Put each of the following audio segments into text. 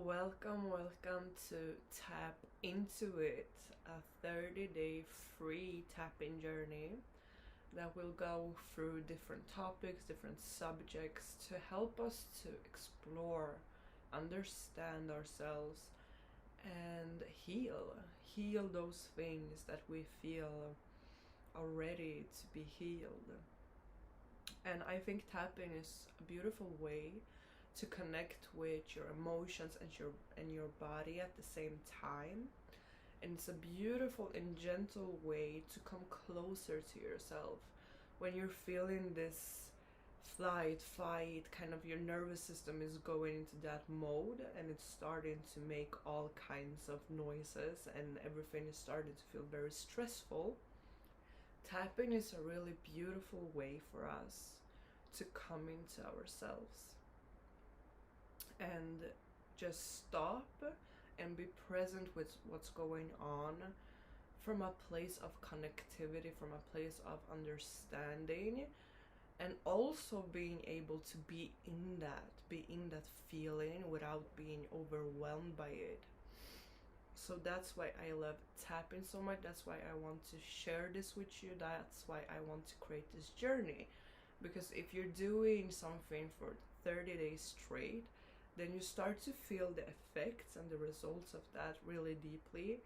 Welcome to Tap Into It, a 30-day free tapping journey that will go through different topics, different subjects to help us to explore, understand ourselves, and heal those things that we feel are ready to be healed. And I think tapping is a beautiful way to connect with your emotions and your body at the same time. And it's a beautiful and gentle way to come closer to yourself when you're feeling this flight, fight, kind of your nervous system is going into that mode and it's starting to make all kinds of noises and everything is starting to feel very stressful. Tapping is a really beautiful way for us to come into ourselves and just stop and be present with what's going on from a place of connectivity, from a place of understanding, and also being able to be in that feeling without being overwhelmed by it. So that's why I love tapping so much. That's why I want to share this with you. That's why I want to create this journey. Because if you're doing something for 30 days straight, then you start to feel the effects and the results of that really deeply.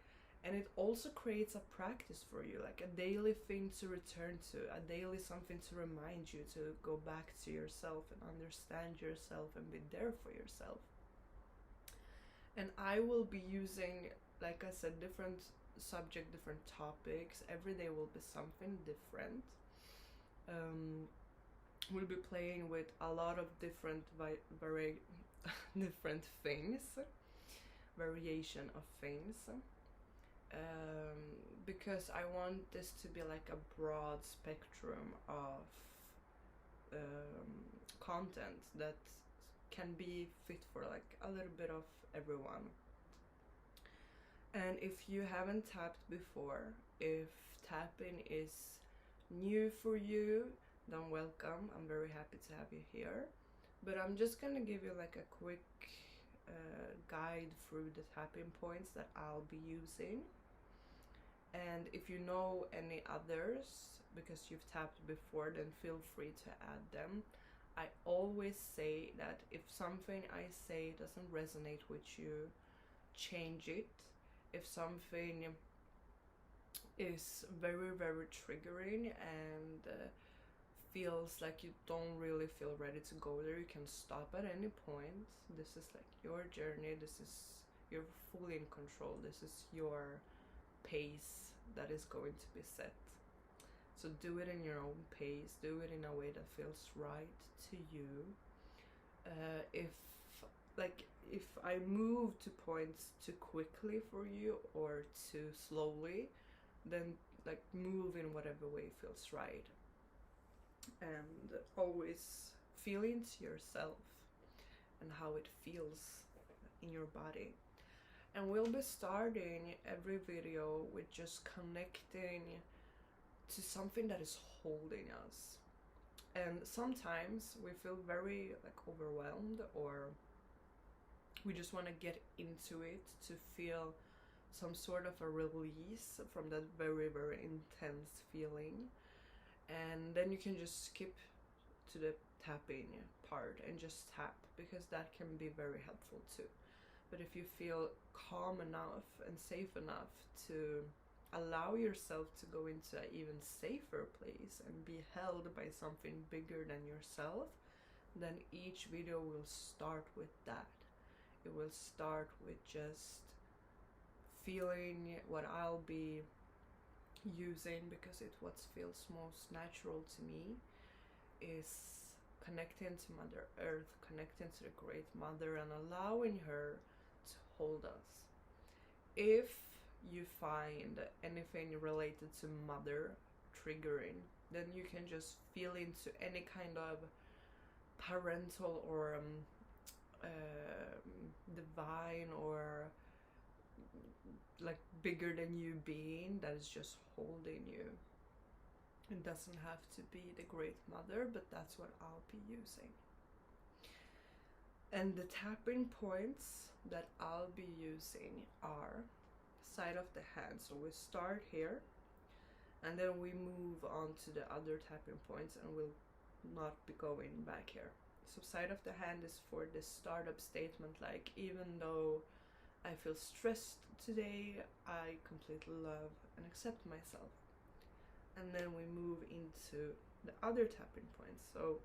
And it also creates a practice for you, like a daily thing to return to, a daily something to remind you to go back to yourself and understand yourself and be there for yourself. And I will be using, like I said, different subject, different topics. Every day will be something different. We'll be playing with a lot of different different things, variation of things, because I want this to be like a broad spectrum of content that can be fit for like a little bit of everyone. And if you haven't tapped before, if tapping is new for you, then welcome. I'm very happy to have you here. But I'm just gonna give you like a quick guide through the tapping points that I'll be using. And if you know any others, because you've tapped before, then feel free to add them. I always say that if something I say doesn't resonate with you, change it. If something is very, very triggering and feels like you don't really feel ready to go there, you can stop at any point. This is like your journey. You're fully in control. This is your pace that is going to be set. So do it in your own pace. Do it in a way that feels right to you. If I move to points too quickly for you or too slowly, then like move in whatever way feels right. And always feel into yourself and how it feels in your body. And we'll be starting every video with just connecting to something that is holding us. And sometimes we feel very like overwhelmed, or we just want to get into it to feel some sort of a release from that very, very intense feeling. And then you can just skip to the tapping part and just tap, because that can be very helpful too. But if you feel calm enough and safe enough to allow yourself to go into an even safer place and be held by something bigger than yourself, then each video will start with that. It will start with just feeling what I'll be using, because it what feels most natural to me is connecting to Mother Earth, connecting to the Great Mother and allowing her to hold us. If you find anything related to Mother triggering, then you can just feel into any kind of parental or divine or like bigger than you being that is just holding you. It doesn't have to be the Great Mother, but that's what I'll be using. And the tapping points that I'll be using are side of the hand. So we start here and then we move on to the other tapping points, and we'll not be going back here. So side of the hand is for this startup statement, like, even though I feel stressed today, I completely love and accept myself. And then we move into the other tapping points. So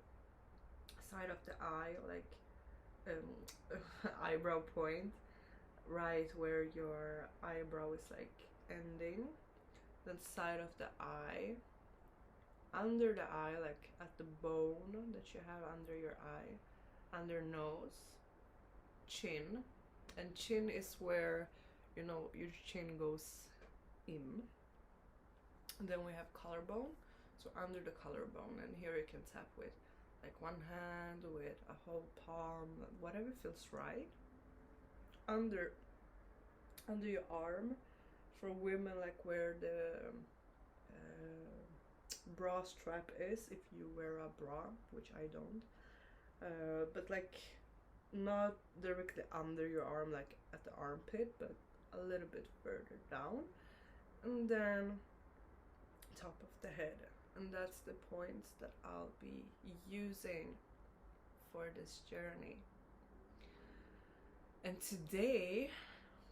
side of the eye, like eyebrow point, right where your eyebrow is like ending. Then side of the eye, under the eye, like at the bone that you have under your eye, under nose, chin. And chin is where, you know, your chin goes in. And then we have collarbone, so under the collarbone, and here you can tap with like one hand, with a whole palm, whatever feels right. Under your arm, for women, like where the bra strap is, if you wear a bra, which I don't, but like not directly under your arm, like at the armpit, but a little bit further down. And then top of the head. And that's the points that I'll be using for this journey. And today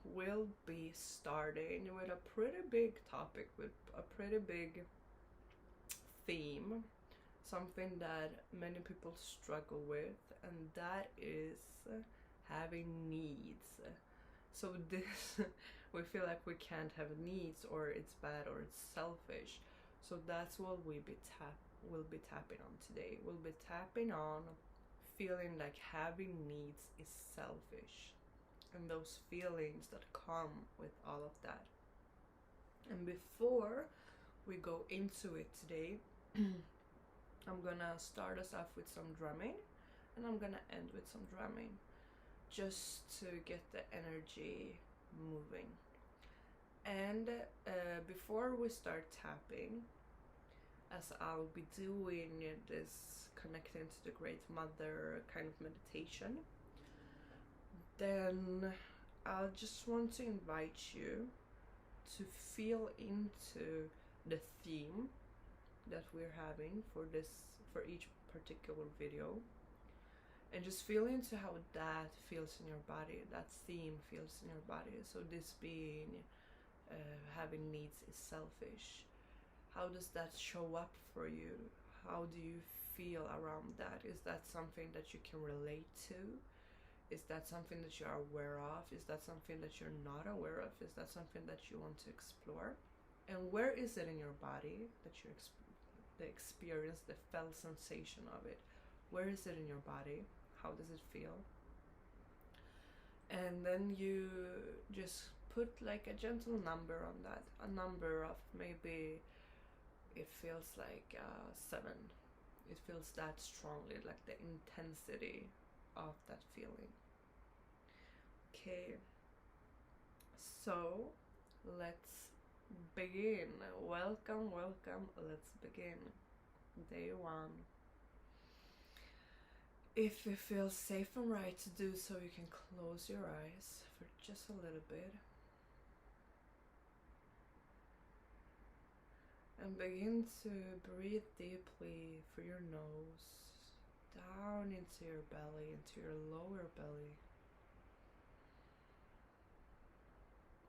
we'll be starting with a pretty big topic, with a pretty big theme, something that many people struggle with, and that is having needs. So this, we feel like we can't have needs, or it's bad, or it's selfish. So that's what we'll be tapping on today. We'll be tapping on feeling like having needs is selfish, and those feelings that come with all of that. And before we go into it today, I'm gonna start us off with some drumming, and I'm gonna end with some drumming, just to get the energy moving. And before we start tapping, as I'll be doing this connecting to the Great Mother kind of meditation, then I'll just want to invite you to feel into the theme that we're having for each particular video, and just feel into how that feels in your body, that theme feels in your body. So this being having needs is selfish. How does that show up for you? How do you feel around that? Is that something that you can relate to? Is that something that you are aware of? Is that something that you're not aware of? Is that something that you want to explore? And where is it in your body that you the experience, the felt sensation of it? Where is it in your body? How does it feel? And then you just put like a gentle number on that, a number of maybe, it feels like 7. It feels that strongly, like the intensity of that feeling. Okay, so let's begin. Welcome, let's begin. Day 1. If it feels safe and right to do so, you can close your eyes for just a little bit. And begin to breathe deeply through your nose, down into your belly, into your lower belly.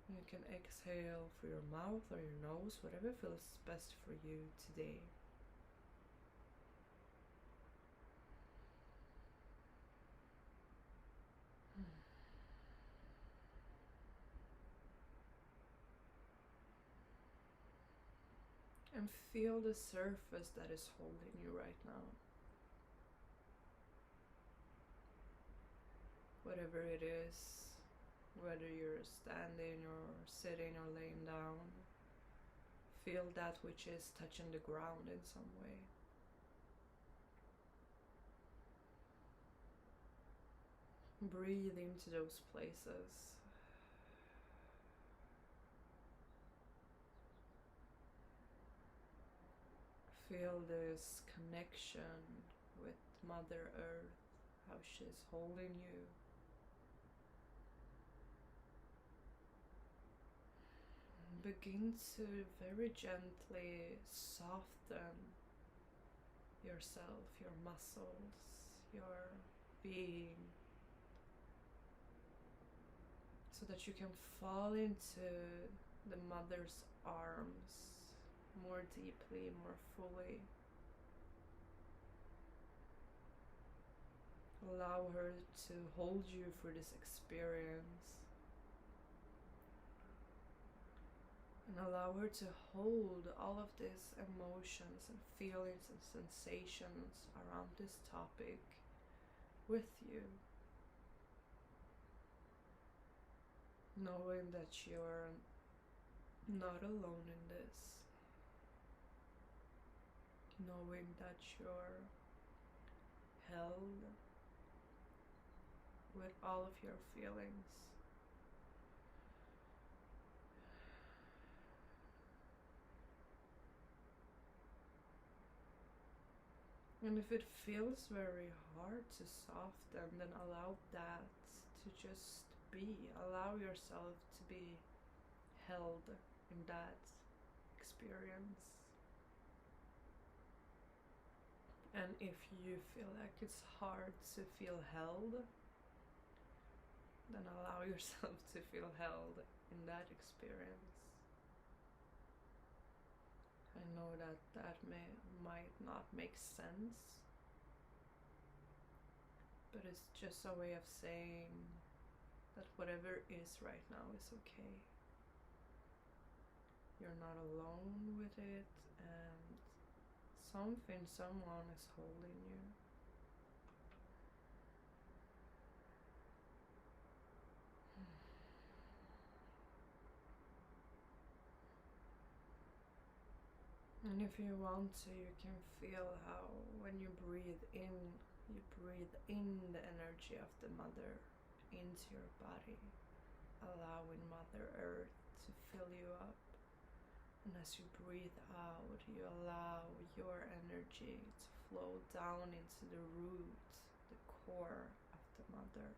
You can exhale through your mouth or your nose, whatever feels best for you today. And feel the surface that is holding you right now. Whatever it is, whether you're standing or sitting or laying down, feel that which is touching the ground in some way. Breathe into those places. Feel this connection with Mother Earth, how she's holding you. begin to very gently soften yourself, your muscles, your being, so that you can fall into the mother's arms more deeply, more fully. Allow her to hold you for this experience. And allow her to hold all of these emotions and feelings and sensations around this topic with you. Knowing that you're not alone in this. Knowing that you're held with all of your feelings. And if it feels very hard to soften, then allow that to just be. Allow yourself to be held in that experience. And if you feel like it's hard to feel held, then allow yourself to feel held in that experience. I know that might not make sense, but it's just a way of saying that whatever is right now is okay. You're not alone with it, and someone is holding you. And if you want to, you can feel how when you breathe in the energy of the mother into your body, allowing Mother Earth to fill you up. And as you breathe out, you allow your energy to flow down into the root, the core of the mother.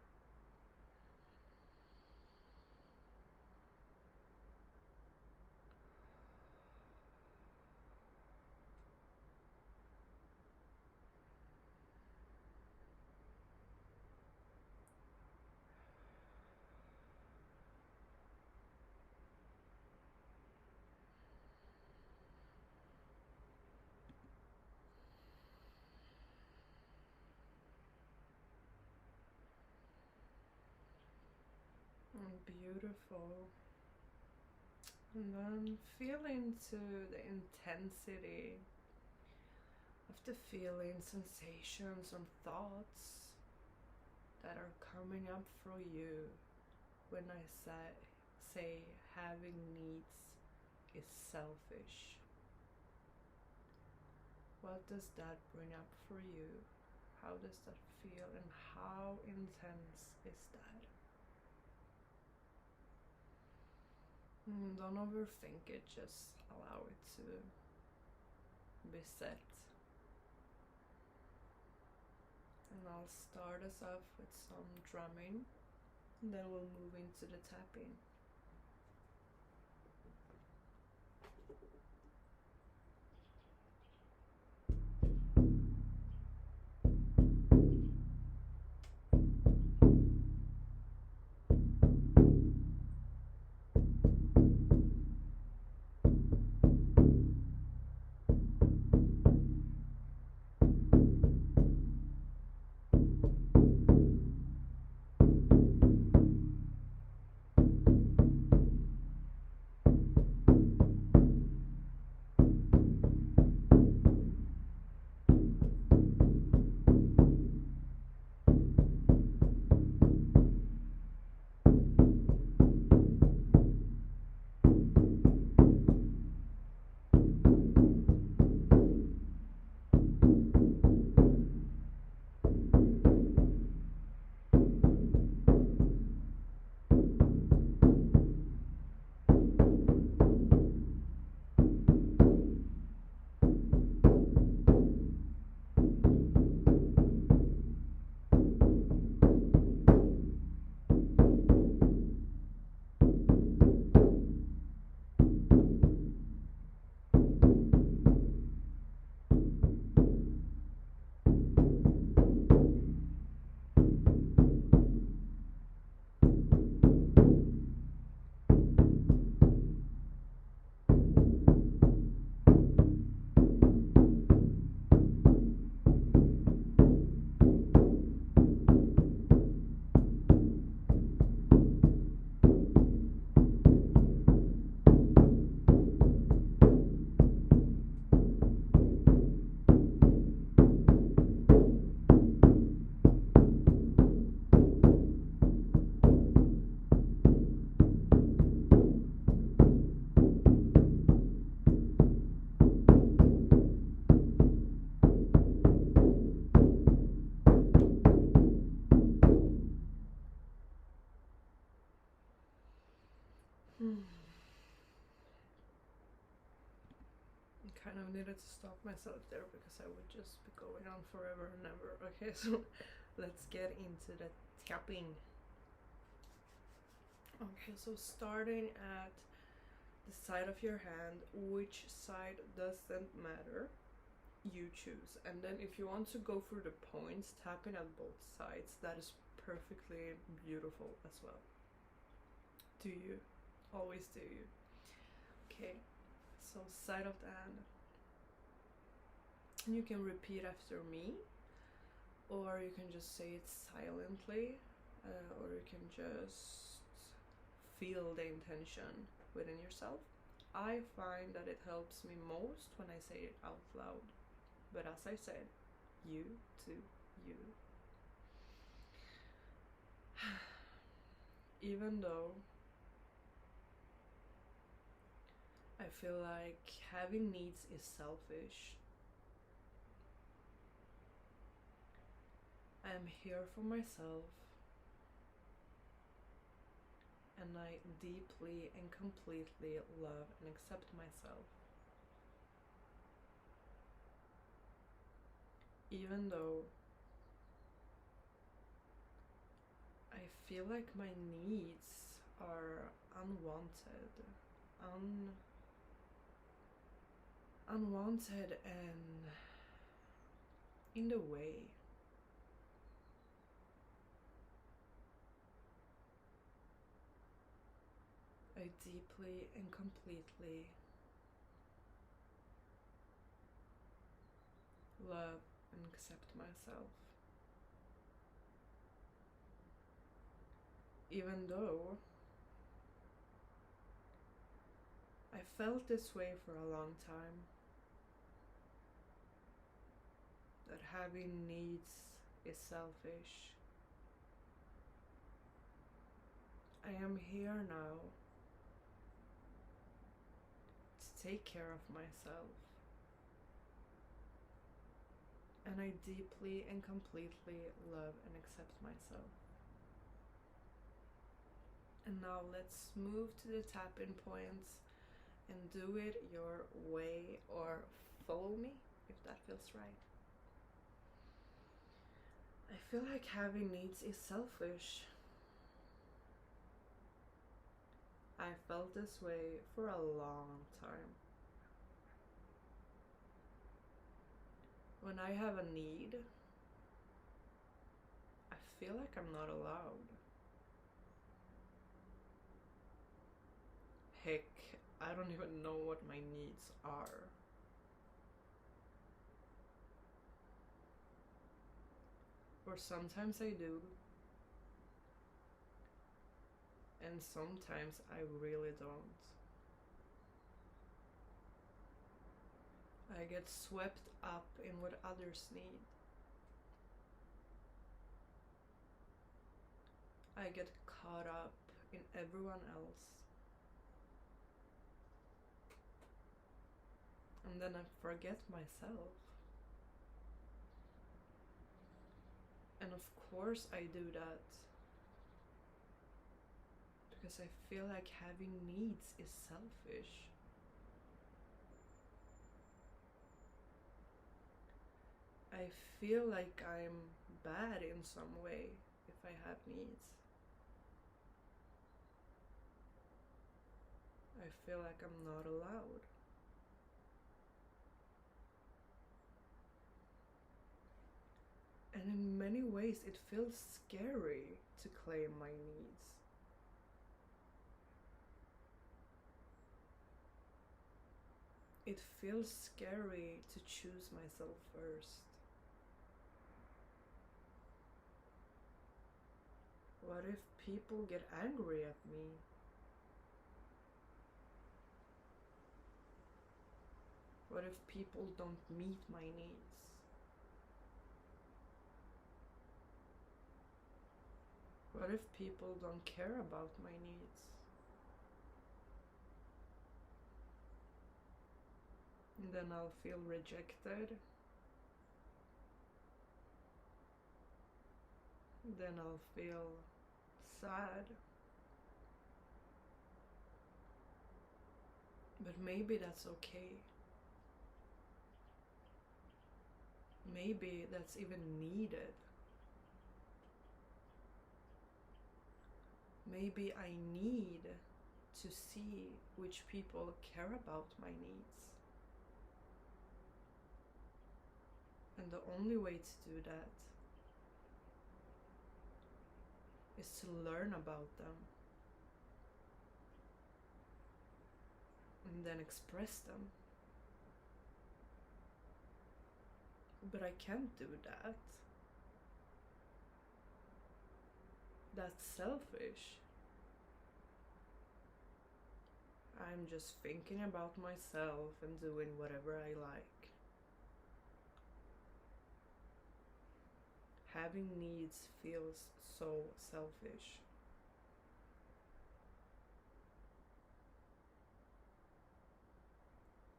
Beautiful. And then feel into the intensity of the feelings, sensations, and thoughts that are coming up for you when I say having needs is selfish. What does that bring up for you? How does that feel, and how intense is that? Don't overthink it, just allow it to be set. And I'll start us off with some drumming, and then we'll move into the tapping. I kind of needed to stop myself there because I would just be going on forever and ever. Okay, so let's get into the tapping. Okay, so starting at the side of your hand, which side doesn't matter, you choose. And then if you want to go through the points, tapping at both sides, that is perfectly beautiful as well. Do you? Always do you. Okay, so side of the hand. You can repeat after me, or you can just say it silently, or you can just feel the intention within yourself. I find that it helps me most when I say it out loud. But as I said, you to you. Even though I feel like having needs is selfish, I am here for myself, and I deeply and completely love and accept myself. Even though I feel like my needs are unwanted, unwanted and in the way. I deeply and completely love and accept myself. Even though I felt this way for a long time, that having needs is selfish, I am here now to take care of myself. And I deeply and completely love and accept myself. And now let's move to the tap-in points and do it your way, or follow me if that feels right. I feel like having needs is selfish. I felt this way for a long time. When I have a need, I feel like I'm not allowed. Heck, I don't even know what my needs are. Or sometimes I do, and sometimes I really don't. I get swept up in what others need. I get caught up in everyone else. And then I forget myself. And of course I do that because I feel like having needs is selfish. I feel like I'm bad in some way if I have needs. I feel like I'm not allowed. And in many ways it feels scary to claim my needs. It feels scary to choose myself first. What if people get angry at me? What if people don't meet my needs? What if people don't care about my needs? And then I'll feel rejected. Then I'll feel sad. maybe that's okay. Maybe that's even needed. Maybe I need to see which people care about my needs. And the only way to do that is to learn about them and then express them. But I can't do that. That's selfish. I'm just thinking about myself and doing whatever I like. Having needs feels so selfish.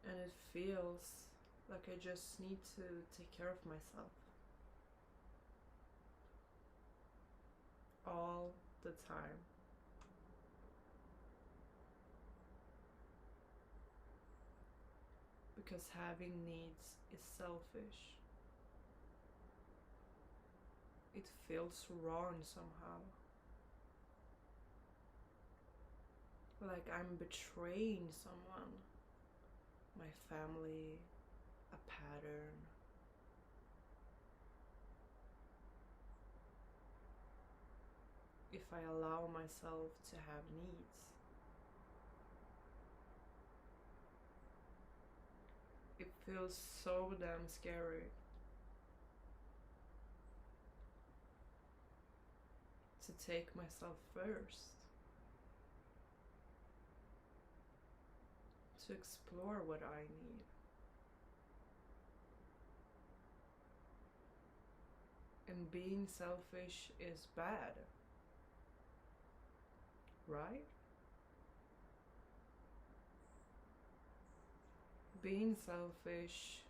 And it feels like I just need to take care of myself all the time. Because having needs is selfish. It feels wrong somehow. Like I'm betraying someone. My family, a pattern. If I allow myself to have needs. It feels so damn scary. To take myself first. To explore what I need. And being selfish is bad. Right? Being selfish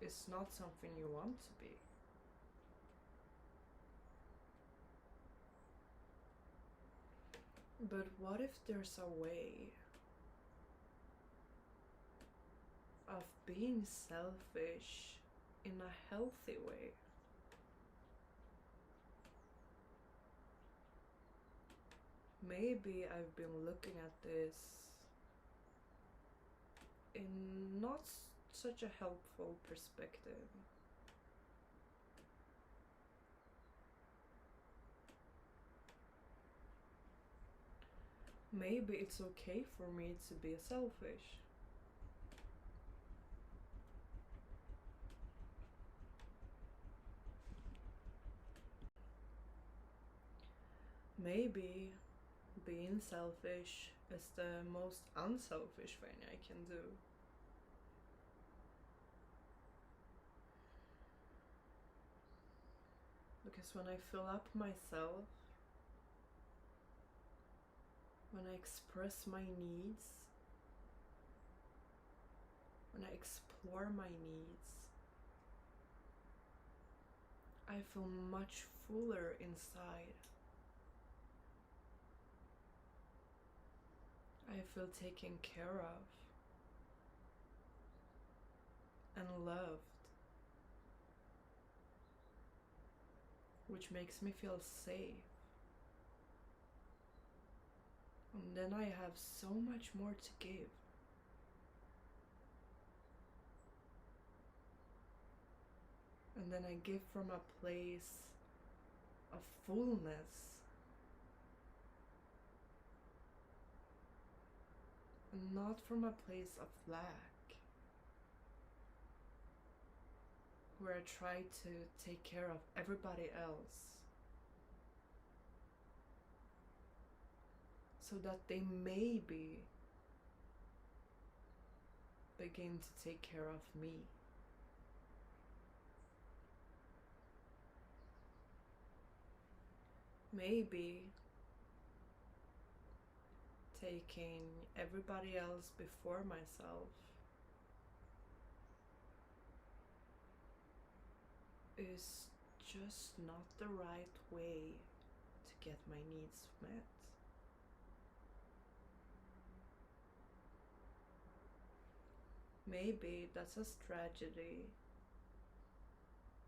is not something you want to be. But what if there's a way of being selfish in a healthy way? Maybe I've been looking at this in not such a helpful perspective. Maybe it's okay for me to be selfish. Maybe being selfish is the most unselfish thing I can do. Because when I fill up myself, when I express my needs, when I explore my needs, I feel much fuller inside. I feel taken care of and loved, which makes me feel safe. And then I have so much more to give. And then I give from a place of fullness. And not from a place of lack, where I try to take care of everybody else so that they maybe begin to take care of me. Maybe taking everybody else before myself is just not the right way to get my needs met. maybe that's a strategy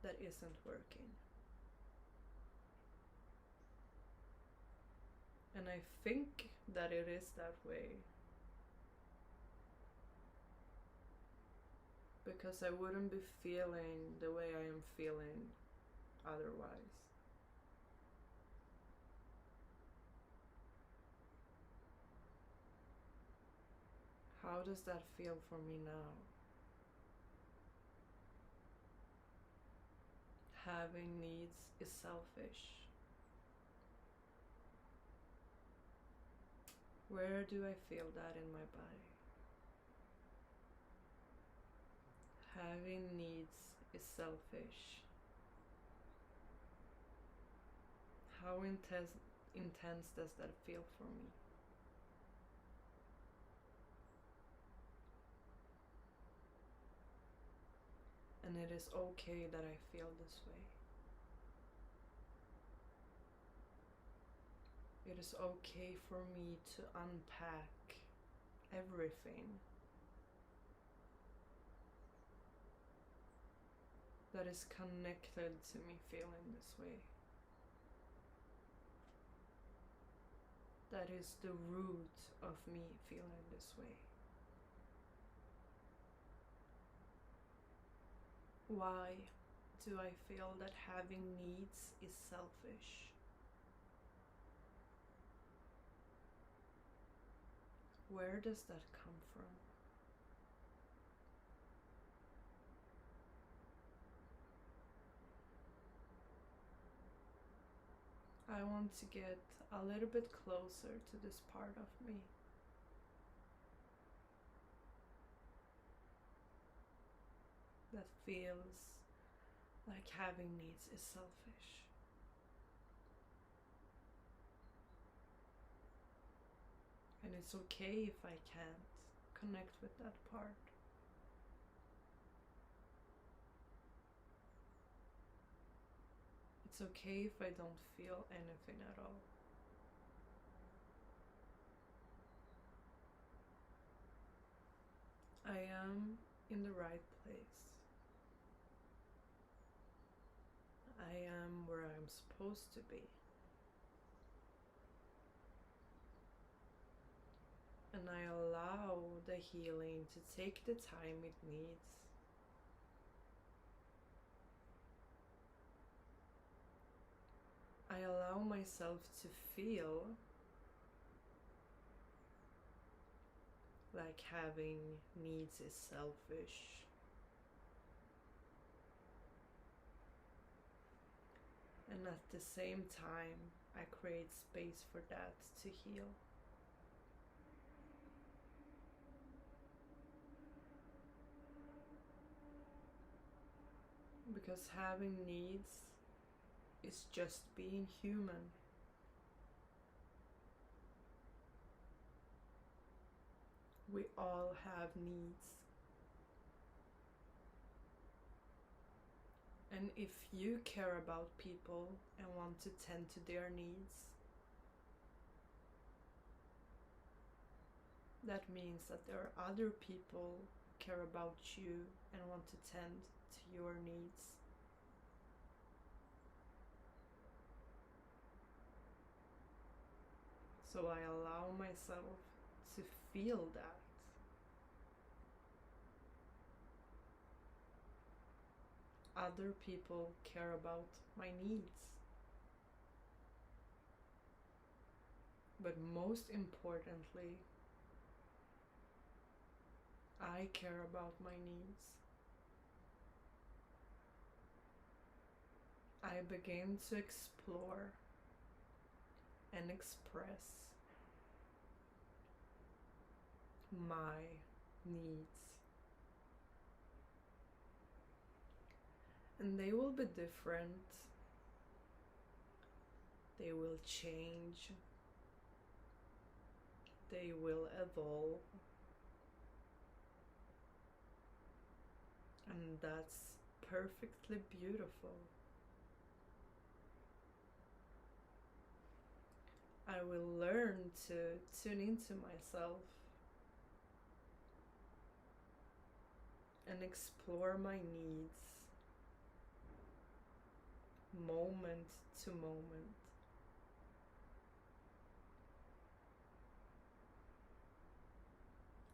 that isn't working. And I think that it is that way because I wouldn't be feeling the way I am feeling otherwise. How does that feel for me now? Having needs is selfish. Where do I feel that in my body? Having needs is selfish. How intense does that feel for me? And it is okay that I feel this way. It is okay for me to unpack everything that is connected to me feeling this way. That is the root of me feeling this way. Why do I feel that having needs is selfish? Where does that come from? I want to get a little bit closer to this part of me. That feels like having needs is selfish. And it's okay if I can't connect with that part. It's okay if I don't feel anything at all. I am in the right place. I am where I'm supposed to be. And I allow the healing to take the time it needs. I allow myself to feel like having needs is selfish. And at the same time, I create space for that to heal. Because having needs is just being human. We all have needs. And if you care about people and want to tend to their needs, that means that there are other people who care about you and want to tend to your needs. So I allow myself to feel that. Other people care about my needs. But most importantly, I care about my needs. I begin to explore and express my needs. And they will be different. They will change. They will evolve. And that's perfectly beautiful. I will learn to tune into myself and explore my needs moment to moment.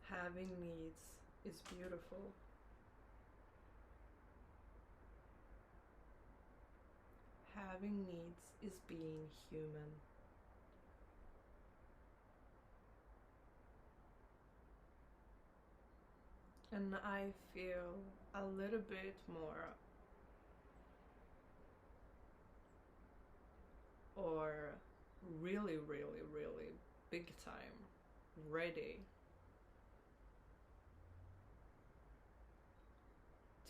Having needs is beautiful. Having needs is being human. And I feel a little bit more, or really, really, really big time ready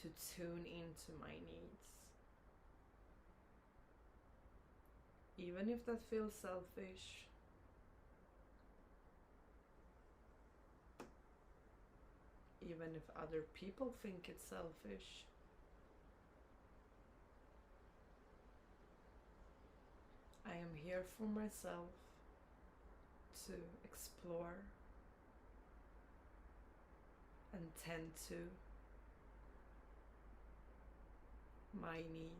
to tune into my needs. Even if that feels selfish, even if other people think it's selfish, I am here for myself to explore and tend to my needs.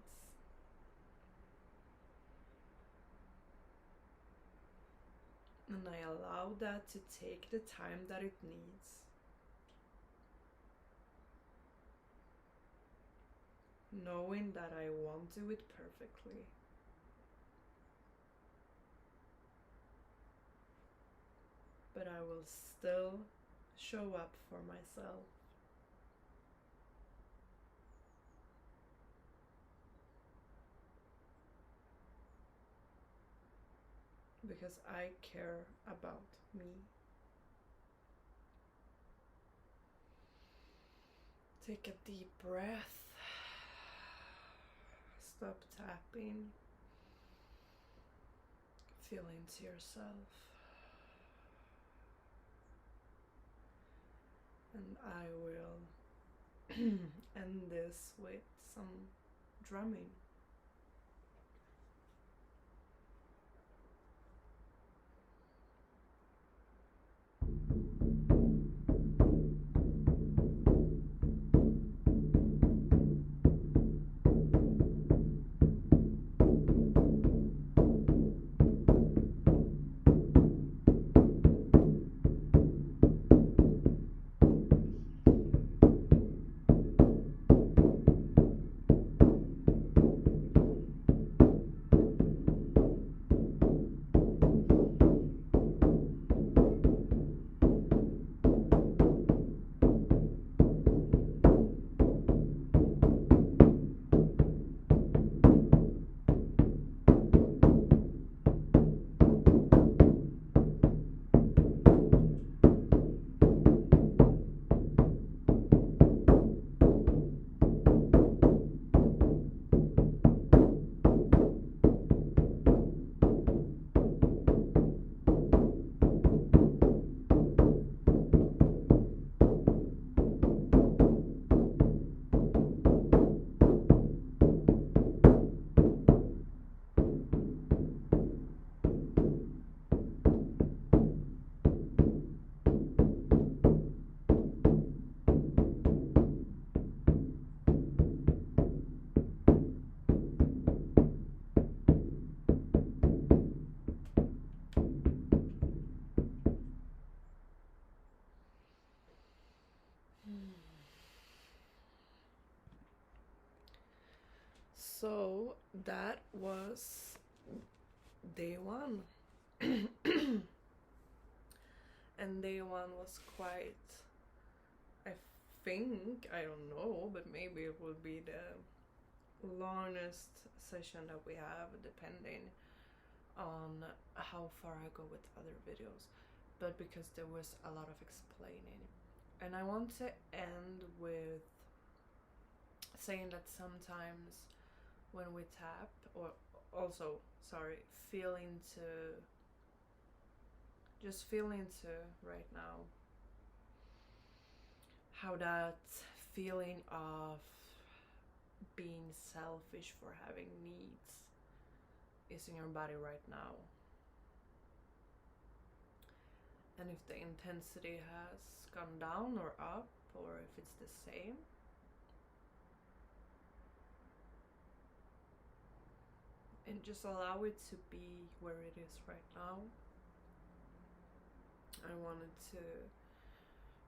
And I allow that to take the time that it needs. Knowing that I won't do it perfectly. But I will still show up for myself. Because I care about me. Take a deep breath. Stop tapping. Feel into yourself. And I will end this with some drumming. So that was day one. And day one was quite, I think, I don't know, but maybe it will be the longest session that we have, depending on how far I go with other videos. But because there was a lot of explaining. And I want to end with saying that sometimes when we tap, or also, sorry, just feel into right now how that feeling of being selfish for having needs is in your body right now. And if the intensity has gone down or up, or if it's the same, and just allow it to be where it is right now. I wanted to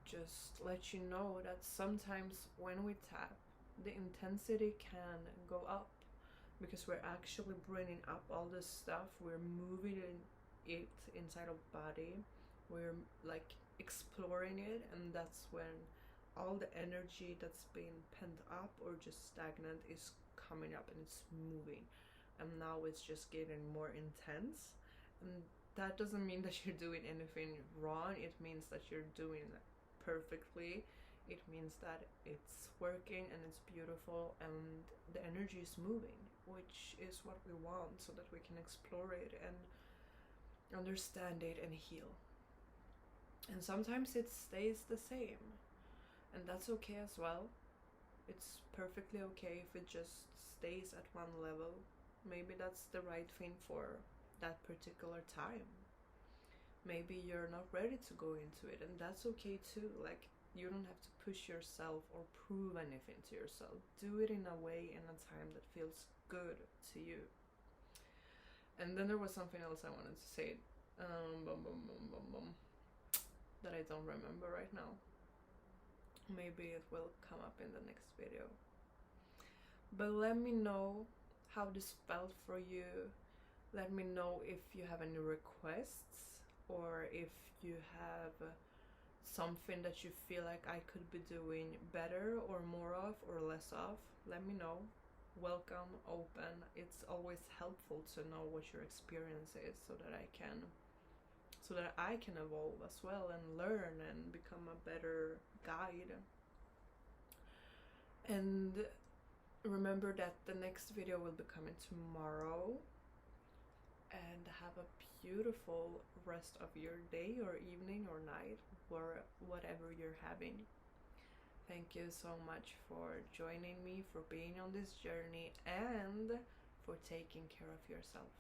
just let you know that sometimes when we tap, the intensity can go up because we're actually bringing up all this stuff, we're moving it inside our body, we're like exploring it, and that's when all the energy that's been pent up or just stagnant is coming up and it's moving, and now it's just getting more intense. And that doesn't mean that you're doing anything wrong, it means that you're doing it perfectly. It means that it's working and it's beautiful and the energy is moving, which is what we want, so that we can explore it and understand it and heal. And sometimes it stays the same, and that's okay as well. It's perfectly okay if it just stays at one level. Maybe that's the right thing for that particular time. Maybe you're not ready to go into it, and that's okay too. Like, you don't have to push yourself or prove anything to yourself. Do it in a way, in a time that feels good to you. And then there was something else I wanted to say, that I don't remember right now. Maybe it will come up in the next video. But let me know how this felt for you. Let me know if you have any requests, or if you have something that you feel like I could be doing better or more of or less of. Let me know. Welcome, open. It's always helpful to know what your experience is, so that I can evolve as well and learn and become a better guide. And remember that the next video will be coming tomorrow. And have a beautiful rest of your day or evening or night, or whatever you're having. Thank you so much for joining me, for being on this journey, and for taking care of yourself.